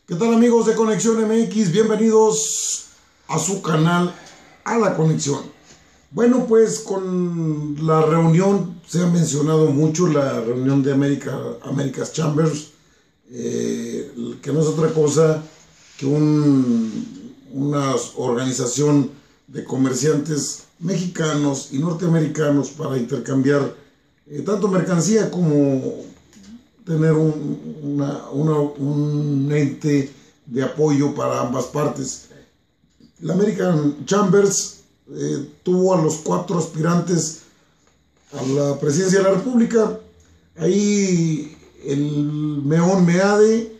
¿Qué tal, amigos de Conexión MX? Bienvenidos a su canal, a La Conexión. Bueno, pues con la reunión, se ha mencionado mucho la reunión de America's Chambers, que no es otra cosa que una organización de comerciantes mexicanos y norteamericanos para intercambiar tanto mercancía como tener un ente de apoyo para ambas partes. La American Chambers tuvo a los 4 aspirantes a la presidencia de la República. Ahí el Meón Meade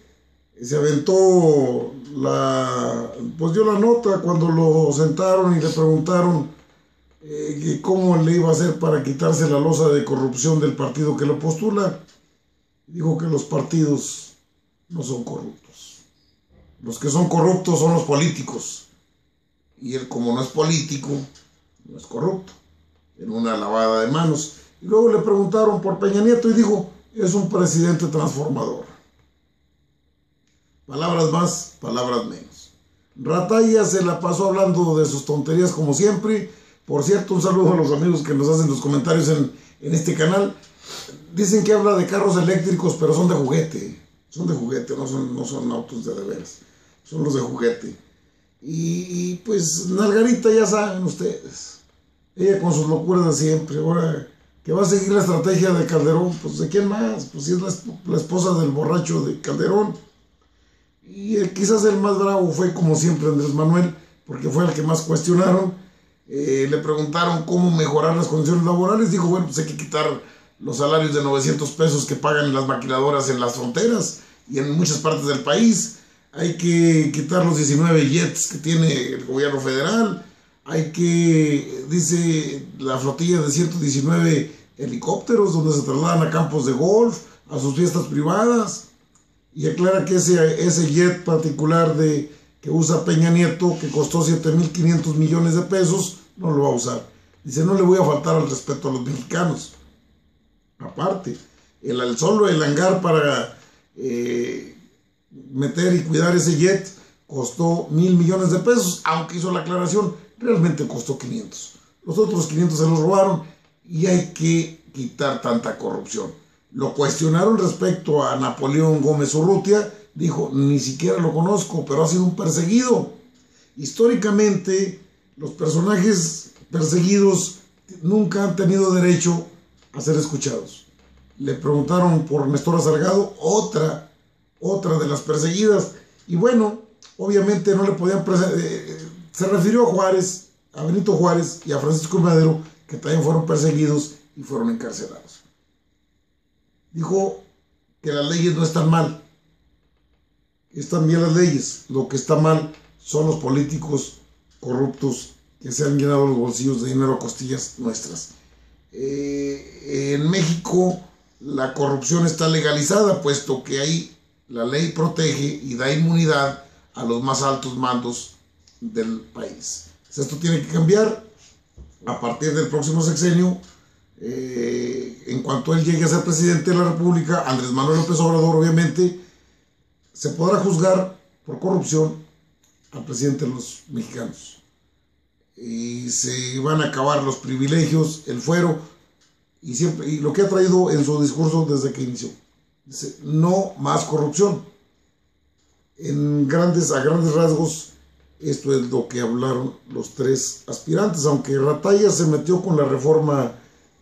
se aventó pues dio la nota cuando lo sentaron y le preguntaron cómo le iba a hacer para quitarse la losa de corrupción del partido que lo postula. Dijo que los partidos no son corruptos. Los que son corruptos son los políticos. Y él, como no es político, no es corrupto. En una lavada de manos. Y luego le preguntaron por Peña Nieto y dijo, es un presidente transformador. Palabras más, palabras menos. Rataya se la pasó hablando de sus tonterías como siempre. Por cierto, un saludo a los amigos que nos hacen los comentarios en este canal. Dicen que habla de carros eléctricos, pero son de juguete. Son de juguete, no son autos de veras. Son los de juguete. Y pues Nalgarita, ya saben ustedes. Ella con sus locuras de siempre. Ahora que va a seguir la estrategia de Calderón, pues ¿de quién más? Pues si es la esposa del borracho de Calderón. Y quizás el más bravo fue, como siempre, Andrés Manuel, porque fue el que más cuestionaron. Le preguntaron cómo mejorar las condiciones laborales. Dijo, bueno, pues hay que quitar los salarios de 900 pesos que pagan las maquiladoras en las fronteras y en muchas partes del país. Hay que quitar los 19 jets que tiene el gobierno federal. Hay que, dice, la flotilla de 119 helicópteros donde se trasladan a campos de golf, a sus fiestas privadas. Y aclara que ese jet particular que usa Peña Nieto, que costó 7.500 millones de pesos, no lo va a usar. Dice, no le voy a faltar al respeto a los mexicanos. Aparte, solo el hangar para meter y cuidar ese jet costó 1.000 millones de pesos, aunque hizo la aclaración, realmente costó 500. Los otros 500 se los robaron y hay que quitar tanta corrupción. Lo cuestionaron respecto a Napoleón Gómez Urrutia, dijo, ni siquiera lo conozco, pero ha sido un perseguido. Históricamente, los personajes perseguidos nunca han tenido derecho a ser escuchados. Le preguntaron por Nestora Salgado, otra de las perseguidas, y bueno, obviamente no le podían se refirió a Juárez, a Benito Juárez y a Francisco Madero, que también fueron perseguidos y fueron encarcelados. Dijo que las leyes no están mal, están bien las leyes, lo que está mal son los políticos corruptos que se han llenado los bolsillos de dinero a costillas nuestras. En México la corrupción está legalizada, puesto que ahí la ley protege y da inmunidad a los más altos mandos del país. Esto tiene que cambiar a partir del próximo sexenio. En cuanto él llegue a ser presidente de la República, Andrés Manuel López Obrador, obviamente, se podrá juzgar por corrupción al presidente de los mexicanos. Y se van a acabar los privilegios, el fuero, y lo que ha traído en su discurso desde que inició. Dice, no más corrupción. A grandes rasgos, esto es lo que hablaron los 3 aspirantes, aunque Rataya se metió con la reforma,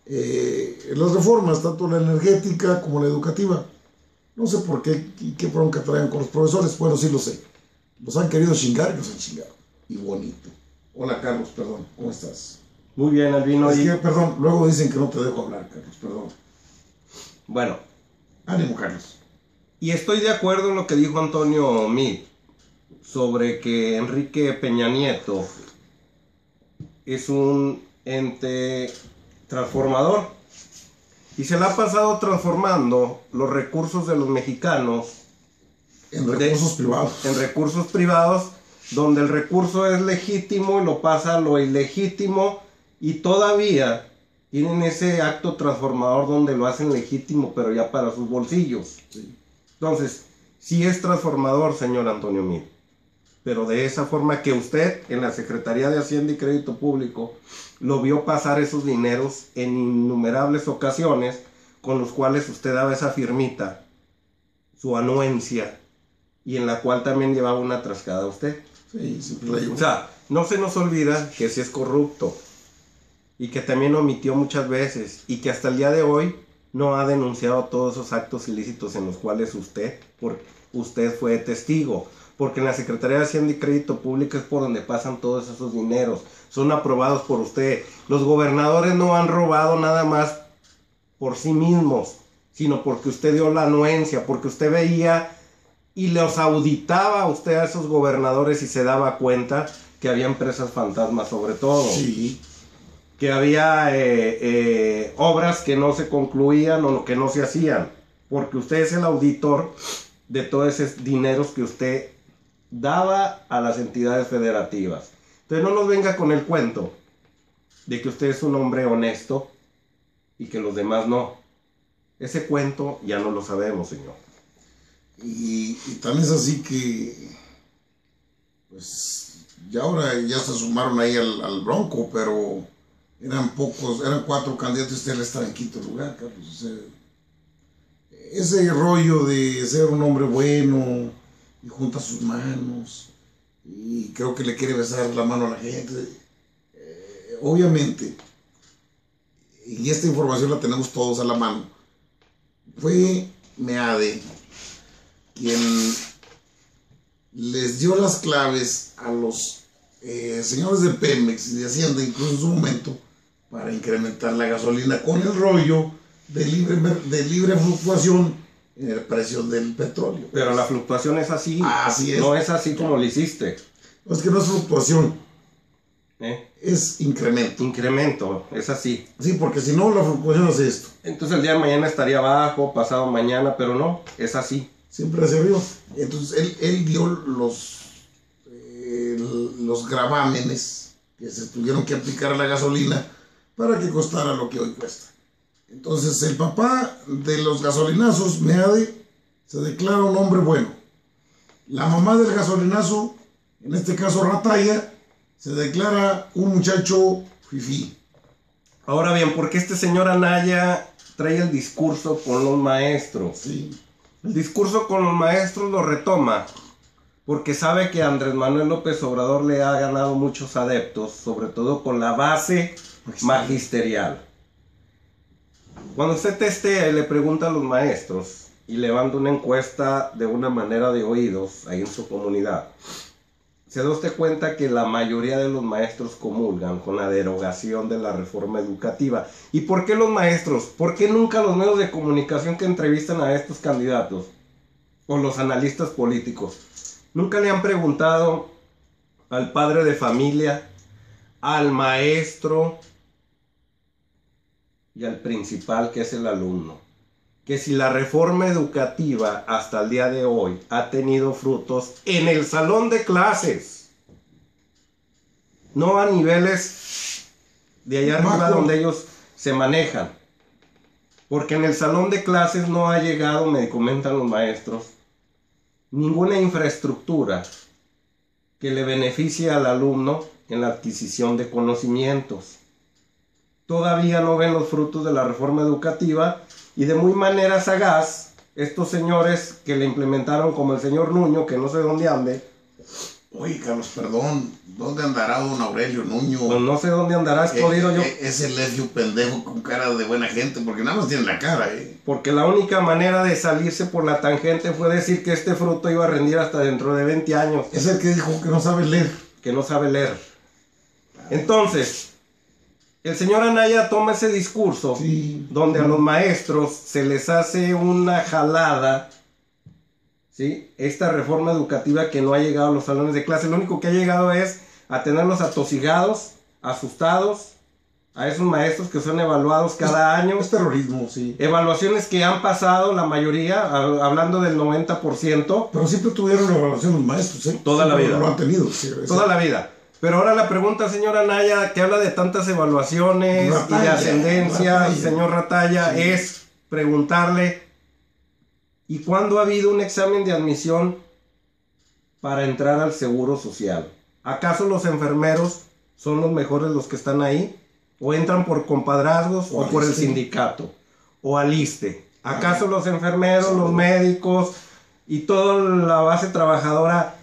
las reformas, tanto la energética como la educativa. No sé por qué y qué bronca traen con los profesores. Bueno, sí lo sé. Los han querido chingar y los han chingado. Y bonito. Hola, Carlos, perdón. ¿Cómo estás? Muy bien, Albino. Perdón, luego dicen que no te dejo hablar, Carlos, perdón. Bueno. Ánimo, Carlos. Y estoy de acuerdo en lo que dijo Antonio Meade sobre que Enrique Peña Nieto es un ente transformador y se la ha pasado transformando los recursos de los mexicanos en recursos privados. En recursos privados, donde el recurso es legítimo y lo pasa a lo ilegítimo, y todavía tienen ese acto transformador donde lo hacen legítimo, pero ya para sus bolsillos. Sí. Entonces, Sí es transformador, señor Antonio Meade, pero de esa forma que usted en la Secretaría de Hacienda y Crédito Público lo vio pasar esos dineros en innumerables ocasiones, con los cuales usted daba esa firmita, su anuencia, y en la cual también llevaba una trascada a usted. Sí, siempre la llevo. O sea, no se nos olvida que sí es corrupto y que también omitió muchas veces y que hasta el día de hoy no ha denunciado todos esos actos ilícitos en los cuales usted fue testigo. Porque en la Secretaría de Hacienda y Crédito Público es por donde pasan todos esos dineros. Son aprobados por usted. Los gobernadores no han robado nada más por sí mismos, sino porque usted dio la anuencia, porque usted veía y los auditaba a usted a esos gobernadores y se daba cuenta que había empresas fantasmas sobre todo. Sí. Que había obras que no se concluían o que no se hacían. Porque usted es el auditor de todos esos dineros que usted daba a las entidades federativas. Entonces no nos venga con el cuento de que usted es un hombre honesto y que los demás no. Ese cuento ya no lo sabemos, señor. Y tan es así que, pues, ya ahora ya se sumaron ahí al Bronco, pero eran 4 candidatos y usted le estaba en quinto lugar, Carlos. O sea, ese rollo de ser un hombre bueno y junta sus manos y creo que le quiere besar la mano a la gente, obviamente, y esta información la tenemos todos a la mano, fue Meade quien les dio las claves a los señores de Pemex y de Hacienda, incluso en su momento, para incrementar la gasolina con el rollo de libre fluctuación en el precio del petróleo. Pero la fluctuación es así. Así es. No es así como lo hiciste. No, es que no es fluctuación. Es incremento. Incremento, es así. Sí, porque si no, la fluctuación hace esto. Entonces el día de mañana estaría abajo, pasado mañana, pero no, es así. Siempre hacia arriba. Entonces él dio los gravámenes que se tuvieron que aplicar a la gasolina para que costara lo que hoy cuesta. Entonces el papá de los gasolinazos, Meade, se declara un hombre bueno. La mamá del gasolinazo, en este caso Rataya, se declara un muchacho fifí. Ahora bien, ¿por qué este señor Anaya trae el discurso con los maestros? Sí. El discurso con los maestros lo retoma porque sabe que Andrés Manuel López Obrador le ha ganado muchos adeptos, sobre todo con la base magisterial. Cuando usted testea y le pregunta a los maestros y le manda una encuesta de una manera de oídos ahí en su comunidad, se da usted cuenta que la mayoría de los maestros comulgan con la derogación de la reforma educativa. ¿Y por qué los maestros? ¿Por qué nunca los medios de comunicación que entrevistan a estos candidatos o los analistas políticos nunca le han preguntado al padre de familia, al maestro y al principal, que es el alumno, que si la reforma educativa hasta el día de hoy ha tenido frutos en el salón de clases, no a niveles de allá arriba donde ellos se manejan? Porque en el salón de clases no ha llegado, me comentan los maestros, ninguna infraestructura que le beneficie al alumno en la adquisición de conocimientos. Todavía no ven los frutos de la reforma educativa y de muy manera sagaz, estos señores que le implementaron, como el señor Nuño, que no sé dónde ande. Oye, Carlos, perdón, ¿dónde andará don Aurelio Nuño? Pues no sé dónde andará escondido yo. Ese lesbio pendejo con cara de buena gente, porque nada más tiene la cara, Porque la única manera de salirse por la tangente fue decir que este fruto iba a rendir hasta dentro de 20 años. Es el que dijo que no sabe leer. Que no sabe leer. Entonces, el señor Anaya toma ese discurso, sí, donde a los maestros se les hace una jalada, ¿sí? Esta reforma educativa que no ha llegado a los salones de clase, lo único que ha llegado es a tenerlos atosigados, asustados, a esos maestros que son evaluados cada año. Es terrorismo, sí. Evaluaciones que han pasado, la mayoría, hablando del 90%. Pero siempre tuvieron evaluación los maestros, Toda la vida. Lo han tenido, sí, toda la vida. Pero ahora la pregunta, señor Anaya, que habla de tantas evaluaciones y de ascendencia, señor Rataya, sí, es preguntarle ¿Y cuándo ha habido un examen de admisión para entrar al Seguro Social? ¿Acaso los enfermeros son los mejores los que están ahí? ¿O entran por compadrazgos o por el sindicato? ¿O al ISSSTE? ¿Acaso los enfermeros, los médicos y toda la base trabajadora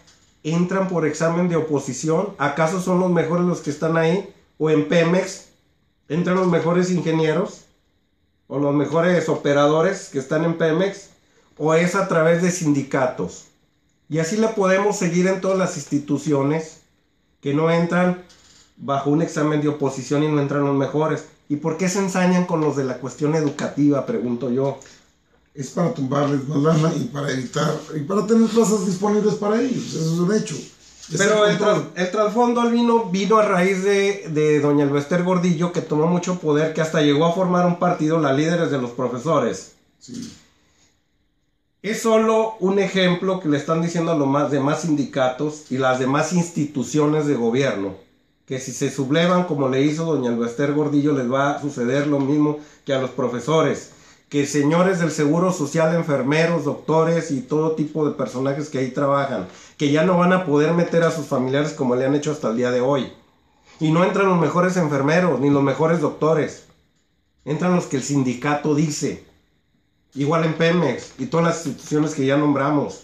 entran por examen de oposición? ¿Acaso son los mejores los que están ahí? ¿O en Pemex entran los mejores ingenieros? ¿O los mejores operadores que están en Pemex? ¿O es a través de sindicatos? Y así le podemos seguir en todas las instituciones que no entran bajo un examen de oposición y no entran los mejores. ¿Y por qué se ensañan con los de la cuestión educativa? Pregunto yo. Es para tumbarles más lana y para evitar, y para tener plazas disponibles para ellos, eso es un hecho. Pero el trasfondo al vino a raíz de doña Elvester Gordillo, que tomó mucho poder, que hasta llegó a formar un partido, las líderes de los profesores. Sí. Es solo un ejemplo que le están diciendo a los demás sindicatos y las demás instituciones de gobierno, que si se sublevan como le hizo doña Elvester Gordillo, les va a suceder lo mismo que a los profesores. Que señores del Seguro Social, enfermeros, doctores y todo tipo de personajes que ahí trabajan, que ya no van a poder meter a sus familiares como le han hecho hasta el día de hoy. Y no entran los mejores enfermeros ni los mejores doctores. Entran los que el sindicato dice. Igual en Pemex y todas las instituciones que ya nombramos.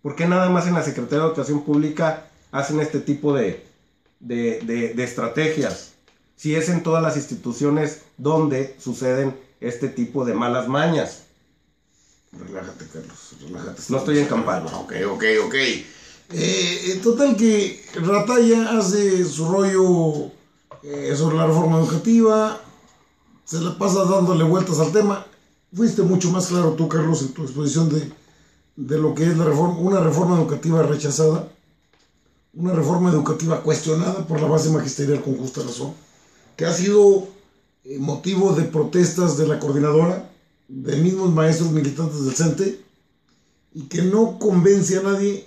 ¿Por qué nada más en la Secretaría de Educación Pública hacen este tipo de estrategias? Si es en todas las instituciones donde suceden este tipo de malas mañas. Relájate, Carlos, relájate. No estoy en campaña. Ok. Total que Ratalla hace su rollo sobre la reforma educativa, se la pasa dándole vueltas al tema. Fuiste mucho más claro tú, Carlos, en tu exposición de lo que es la reforma, una reforma educativa rechazada, una reforma educativa cuestionada por la base magisterial con justa razón, que ha sido motivo de protestas de la coordinadora, de mismos maestros militantes del CENTE, y que no convence a nadie,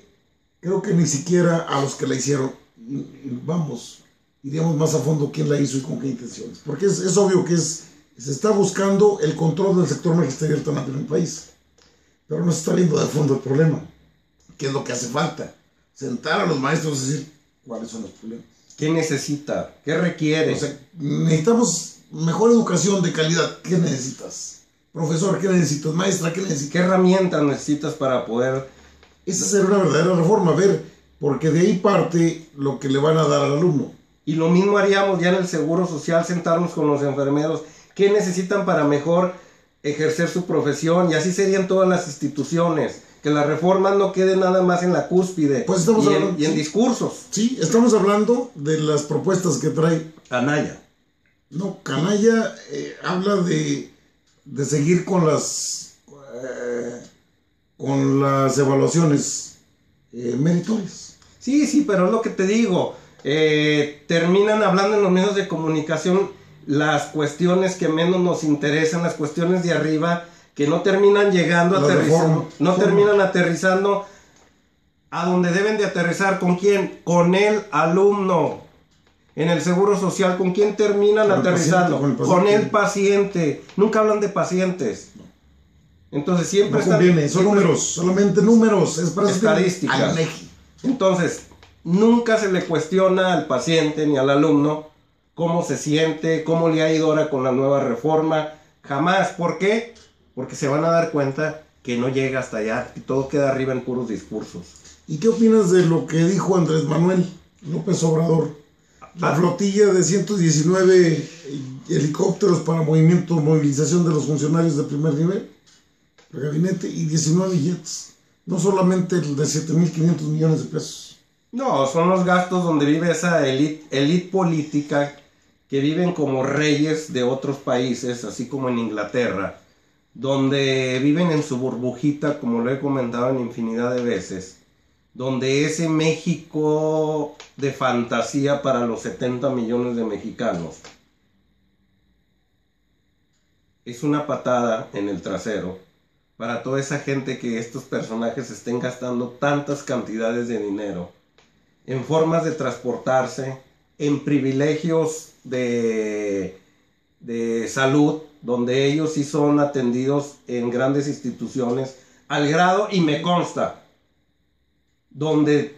creo que ni siquiera a los que la hicieron. Y vamos, iríamos más a fondo quién la hizo y con qué intenciones, porque es obvio que se está buscando el control del sector magisterial tan amplio en el país, pero no se está viendo de fondo el problema. ¿Qué es lo que hace falta? Sentar a los maestros y decir cuáles son los problemas. ¿Qué necesita? ¿Qué requiere? O sea, necesitamos mejor educación de calidad. ¿Qué necesitas? Profesor, ¿qué necesitas? Maestra, ¿qué necesitas? ¿Qué herramientas necesitas para poder...? Esa será una verdadera reforma, a ver, porque de ahí parte lo que le van a dar al alumno. Y lo mismo haríamos ya en el Seguro Social, sentarnos con los enfermeros. ¿Qué necesitan para mejor ejercer su profesión? Y así serían todas las instituciones. Que las reformas no queden nada más en la cúspide pues estamos hablando, y en discursos. Sí, estamos hablando de las propuestas que trae Anaya. No, Canalla habla de seguir con las evaluaciones meritorias. Sí, pero es lo que te digo. Terminan hablando en los medios de comunicación las cuestiones que menos nos interesan, las cuestiones de arriba, que no terminan llegando a aterrizar, terminan aterrizando a donde deben de aterrizar. ¿Con quién? Con el alumno. En el Seguro Social, ¿con quién terminan aterrizando? Con el paciente. Nunca hablan de pacientes. Entonces siempre no conviene, son números, solamente números, es para estadísticas. Entonces, nunca se le cuestiona al paciente ni al alumno cómo se siente, cómo le ha ido ahora con la nueva reforma. Jamás. ¿Por qué? Porque se van a dar cuenta que no llega hasta allá, que todo queda arriba en puros discursos. ¿Y qué opinas de lo que dijo Andrés Manuel López Obrador? La flotilla de 119 helicópteros para movilización de los funcionarios de primer nivel, el gabinete, y 19 jets. No solamente el de 7.500 millones de pesos. No, son los gastos donde vive esa élite política que viven como reyes de otros países, así como en Inglaterra, donde viven en su burbujita, como lo he comentado en infinidad de veces, donde ese México de fantasía para los 70 millones de mexicanos es una patada en el trasero para toda esa gente que estos personajes estén gastando tantas cantidades de dinero en formas de transportarse, en privilegios de salud, donde ellos sí son atendidos en grandes instituciones al grado, y me consta, donde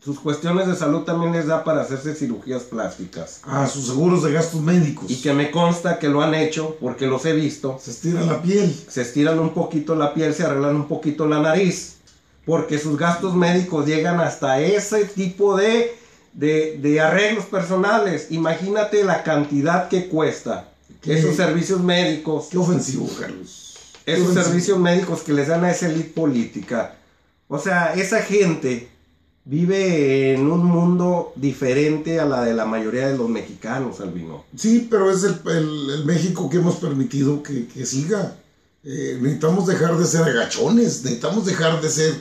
sus cuestiones de salud también les da para hacerse cirugías plásticas. Sus seguros de gastos médicos. Y que me consta que lo han hecho, porque los he visto. Se estira la piel. Se estiran un poquito la piel, se arreglan un poquito la nariz, porque sus gastos médicos llegan hasta ese tipo de arreglos personales. Imagínate la cantidad que cuesta esos servicios médicos. Qué ofensivo, Carlos. Esos servicios médicos que les dan a esa élite política. O sea, esa gente vive en un mundo diferente a la de la mayoría de los mexicanos, Albino. Sí, pero es el México que hemos permitido que siga. Necesitamos dejar de ser agachones, necesitamos dejar de ser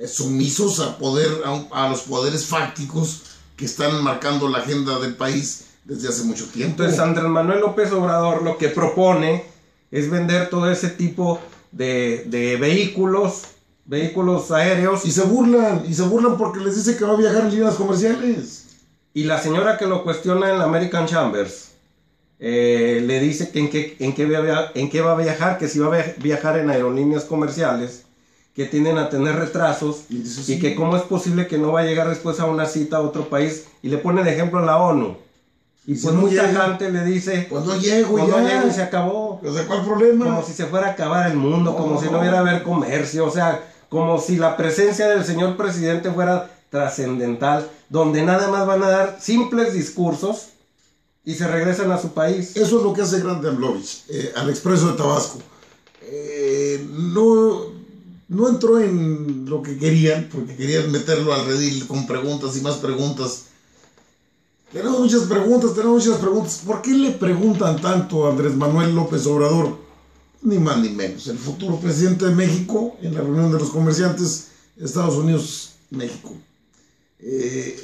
sumisos a los poderes fácticos que están marcando la agenda del país desde hace mucho tiempo. Entonces, Andrés Manuel López Obrador lo que propone es vender todo ese tipo de vehículos aéreos. Y se burlan porque les dice que va a viajar en líneas comerciales. Y la señora que lo cuestiona en la American Chambers le dice que en qué va a viajar, que si va a viajar en aerolíneas comerciales, que tienden a tener retrasos, y que cómo es posible que no va a llegar después a una cita a otro país, y le pone de ejemplo a la ONU. Y pues muy tajante le dice, pues no llego y se acabó. O sea, ¿cuál problema? Como si se fuera a acabar el mundo, como si no hubiera haber comercio, o sea, como si la presencia del señor presidente fuera trascendental, donde nada más van a dar simples discursos y se regresan a su país. Eso es lo que hace grande Amlovich, al Expreso de Tabasco. No entró en lo que querían, porque querían meterlo al redil con preguntas y más preguntas. Tenemos muchas preguntas. ¿Por qué le preguntan tanto a Andrés Manuel López Obrador? Ni más ni menos. El futuro presidente de México, en la reunión de los comerciantes, Estados Unidos-México.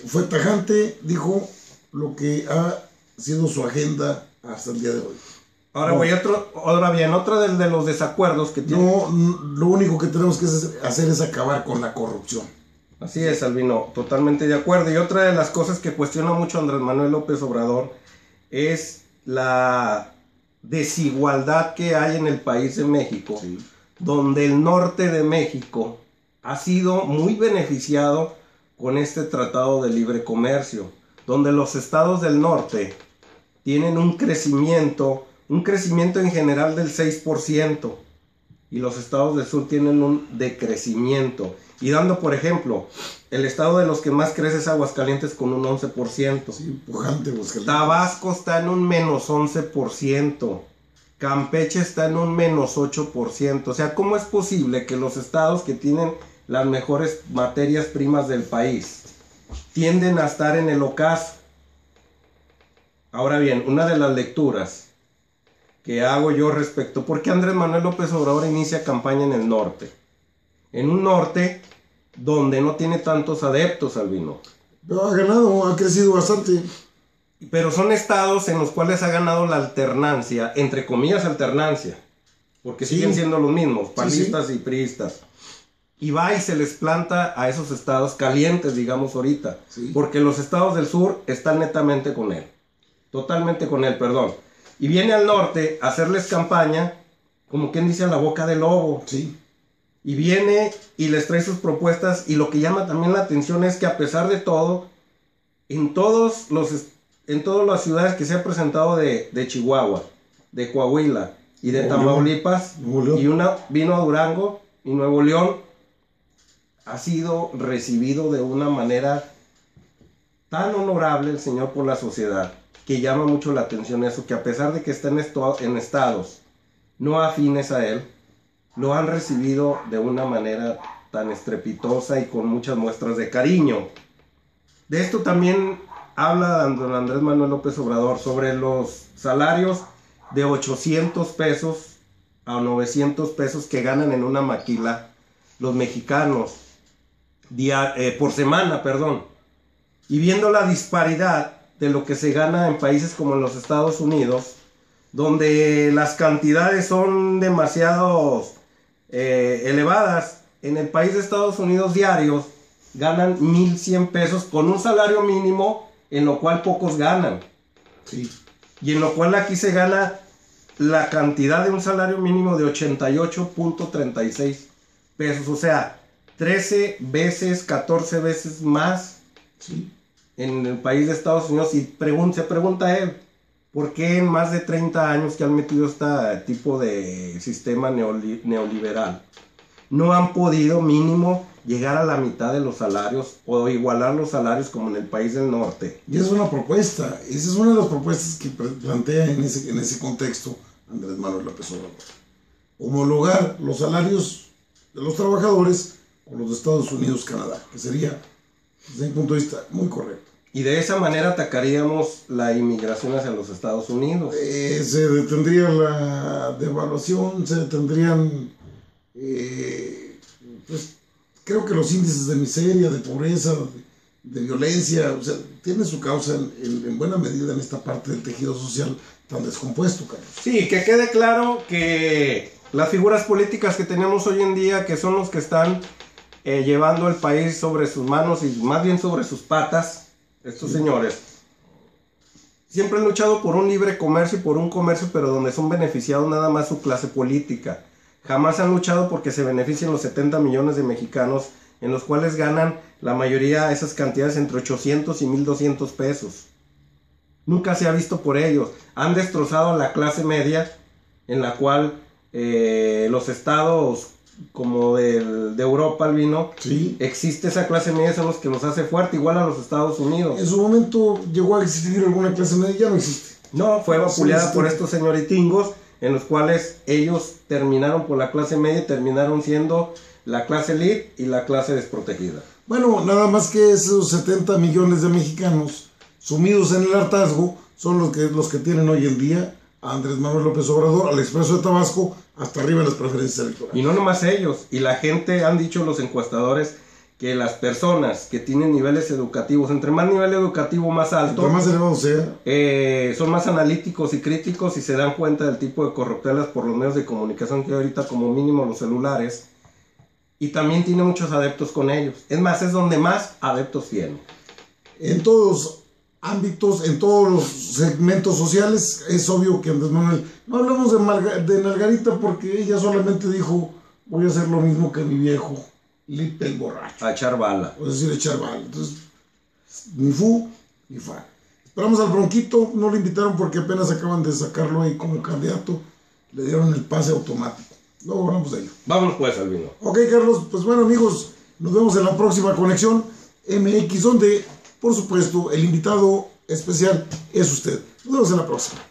Fue tajante, dijo lo que ha sido su agenda hasta el día de hoy. Ahora bien, otro de los desacuerdos que tiene. Lo único que tenemos que hacer es acabar con la corrupción. Así es, Albino, totalmente de acuerdo. Y otra de las cosas que cuestiona mucho Andrés Manuel López Obrador es la desigualdad que hay en el país de México, sí, donde el norte de México ha sido muy beneficiado con este tratado de libre comercio, donde los estados del norte tienen un crecimiento en general del 6%, y los estados del sur tienen un decrecimiento. Y dando, por ejemplo, el estado de los que más crece es Aguascalientes con un 11%. Sí, pujante Aguascalientes. Tabasco está en un menos 11%. Campeche está en un menos 8%. O sea, ¿cómo es posible que los estados que tienen las mejores materias primas del país tienden a estar en el ocaso? Ahora bien, una de las lecturas que hago yo respecto, ¿por qué Andrés Manuel López Obrador inicia campaña en el norte? En un norte donde no tiene tantos adeptos, Albino. Pero ha ganado, ha crecido bastante. Pero son estados en los cuales ha ganado la alternancia, entre comillas alternancia, porque sí, siguen siendo los mismos, panistas y priistas. Y va y se les planta a esos estados calientes, digamos ahorita, porque los estados del sur están netamente con él, totalmente con él, perdón. Y viene al norte a hacerles campaña, como quien dice, a la boca del lobo. Sí. Y viene y les trae sus propuestas, y lo que llama también la atención es que a pesar de todo, en todas las ciudades que se ha presentado de Chihuahua, de Coahuila y de Tamaulipas, y una vino a Durango y Nuevo León, ha sido recibido de una manera tan honorable el señor por la sociedad, que llama mucho la atención eso, que a pesar de que está en estados no afines a él, lo han recibido de una manera tan estrepitosa y con muchas muestras de cariño. De esto también habla don Andrés Manuel López Obrador, sobre los salarios de 800 pesos a 900 pesos que ganan en una maquila los mexicanos por semana, perdón. Y viendo la disparidad de lo que se gana en países como en los Estados Unidos, donde las cantidades son demasiado elevadas. En el país de Estados Unidos diarios ganan 1,100 pesos con un salario mínimo, en lo cual pocos ganan. Sí. Y en lo cual aquí se gana la cantidad de un salario mínimo de 88.36 pesos, o sea, 13 veces, 14 veces más Sí. en el país de Estados Unidos. Y se pregunta él, ¿por qué en más de 30 años que han metido este tipo de sistema neoliberal no han podido mínimo llegar a la mitad de los salarios o igualar los salarios como en el país del norte? Y es una propuesta, esa es una de las propuestas que plantea en ese contexto Andrés Manuel López Obrador. Homologar los salarios de los trabajadores con los de Estados Unidos, Canadá, que sería, desde mi punto de vista, muy correcto. Y de esa manera atacaríamos la inmigración hacia los Estados Unidos. Se detendría la devaluación, se detendrían, pues, creo que los índices de miseria, de pobreza, de violencia, o sea, tiene su causa en buena medida en esta parte del tejido social tan descompuesto, Carlos. Sí, que quede claro que las figuras políticas que tenemos hoy en día, que son los que están llevando el país sobre sus manos y más bien sobre sus patas, estos señores, siempre han luchado por un libre comercio y por un comercio, pero donde son beneficiados nada más su clase política. Jamás han luchado porque se beneficien los 70 millones de mexicanos, en los cuales ganan la mayoría esas cantidades entre 800 y 1,200 pesos. Nunca se ha visto por ellos. Han destrozado a la clase media, en la cual los estados como de Europa, Albino, Sí. existe esa clase media, son los que los hace fuerte, igual a los Estados Unidos. En su momento llegó a existir alguna clase media, ya no existe. No, fue vapuleada Sí, por estos señoritingos, en los cuales ellos terminaron por la clase media y terminaron siendo la clase elite y la clase desprotegida. Bueno, nada más que esos 70 millones de mexicanos sumidos en el hartazgo son los que tienen hoy en día a Andrés Manuel López Obrador, al Expreso de Tabasco, hasta arriba en las preferencias electorales. Y no nomás ellos, y la gente, han dicho los encuestadores, que las personas que tienen niveles educativos, entre más nivel educativo más alto, Entre más elevado sea, son más analíticos y críticos y se dan cuenta del tipo de corruptelas por los medios de comunicación que hay ahorita, como mínimo los celulares, y también tiene muchos adeptos con ellos. Es más, es donde más adeptos tiene. en todos los ámbitos, en todos los segmentos sociales, es obvio que Andrés Manuel, no hablamos de Nalgarita porque ella solamente dijo, voy a hacer lo mismo que mi viejo Lipe el borracho, A echar bala. es decir, echar bala. Entonces, ni fu ni fa. Esperamos al Bronquito, no lo invitaron porque apenas acaban de sacarlo ahí como candidato, le dieron el pase automático. Luego hablamos de ello. Vámonos pues, Albino. Ok, Carlos, pues bueno, amigos, nos vemos en la próxima Conexión MX, donde, por supuesto, el invitado especial es usted. Nos vemos en la próxima.